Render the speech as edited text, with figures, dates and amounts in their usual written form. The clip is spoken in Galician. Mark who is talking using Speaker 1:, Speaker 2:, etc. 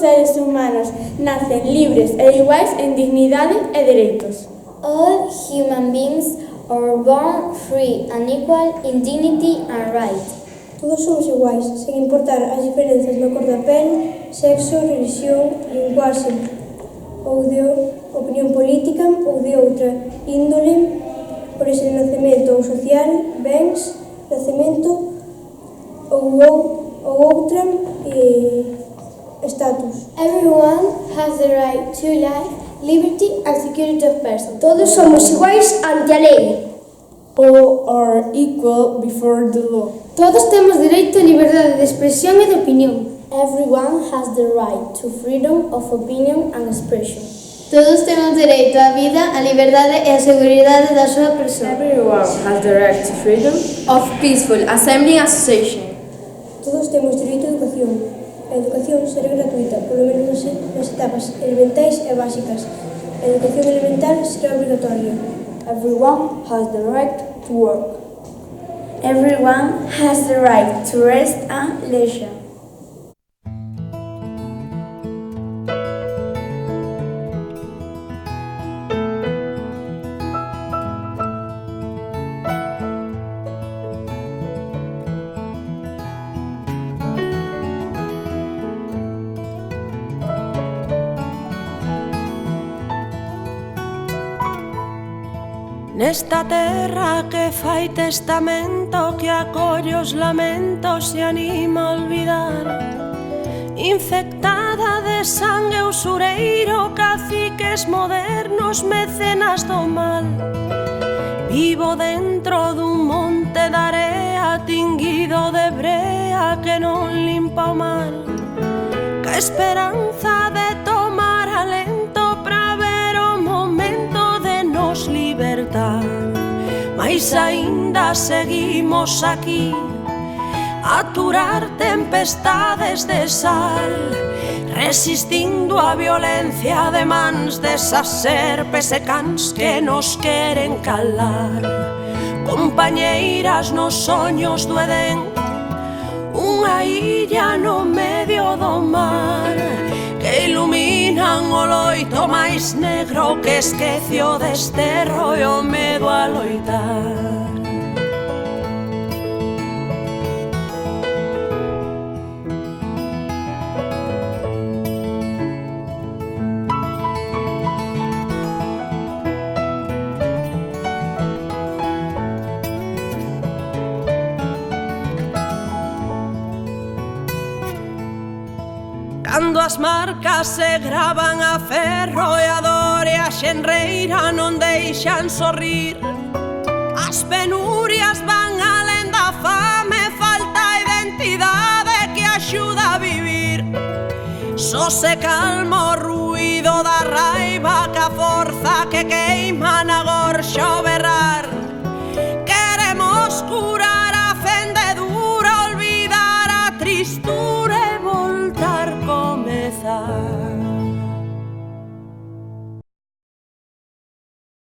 Speaker 1: seres humanos nacen libres e iguais en dignidade e dereitos.
Speaker 2: All human beings are born free and equal in dignity and right.
Speaker 3: Todos somos iguais, sen importar as diferenzas na cor da pel, sexo, religión, linguaxe ou de opinión política ou de outra índole, orixe de nacemento ou social, bens, nacemento ou outra status.
Speaker 2: Everyone has the right to life, liberty and security of person.
Speaker 4: Todos somos iguais ante a lei.
Speaker 1: All are equal before the law.
Speaker 4: Todos temos dereito a liberdade de expresión e de opinión.
Speaker 2: Everyone has the right to freedom of opinion and expression.
Speaker 4: Todos temos dereito á vida, á liberdade e á seguridade da súa persoa.
Speaker 5: Everyone has the right to freedom of peaceful assembly and association.
Speaker 3: Todos temos dereito a educación. A educación será gratuita, polo menos nas etapas elementais e básicas. A educación elemental será obrigatoria.
Speaker 5: Everyone has the right to work.
Speaker 1: Everyone has the right to rest and leisure.
Speaker 6: Nesta terra que fai testamento, que acolle os lamentos e anima a olvidar, infectada de sangue usureiro, caciques modernos, mecenas do mal. Vivo dentro dun monte de area tinguido de brea que non limpa o mal, ca esperanza de tomar alento pra ver o momento de nos libertar. Mais aínda seguimos aquí a aturar tempestades de sal, resistindo a violencia de mans desas serpes e cans que nos queren calar. Compañeiras nos soños do Edén, unha illa no medio do mar, que iluminan o loito máis negro que esquece o desterro e o medo a loitar. Cando as marcas se gravan a ferro e a dor e a xenreira non deixan sorrir, as penurias van alén da fame, falta identidade que axuda a vivir. Só se calma o ruído da raiva, que a forza que queima na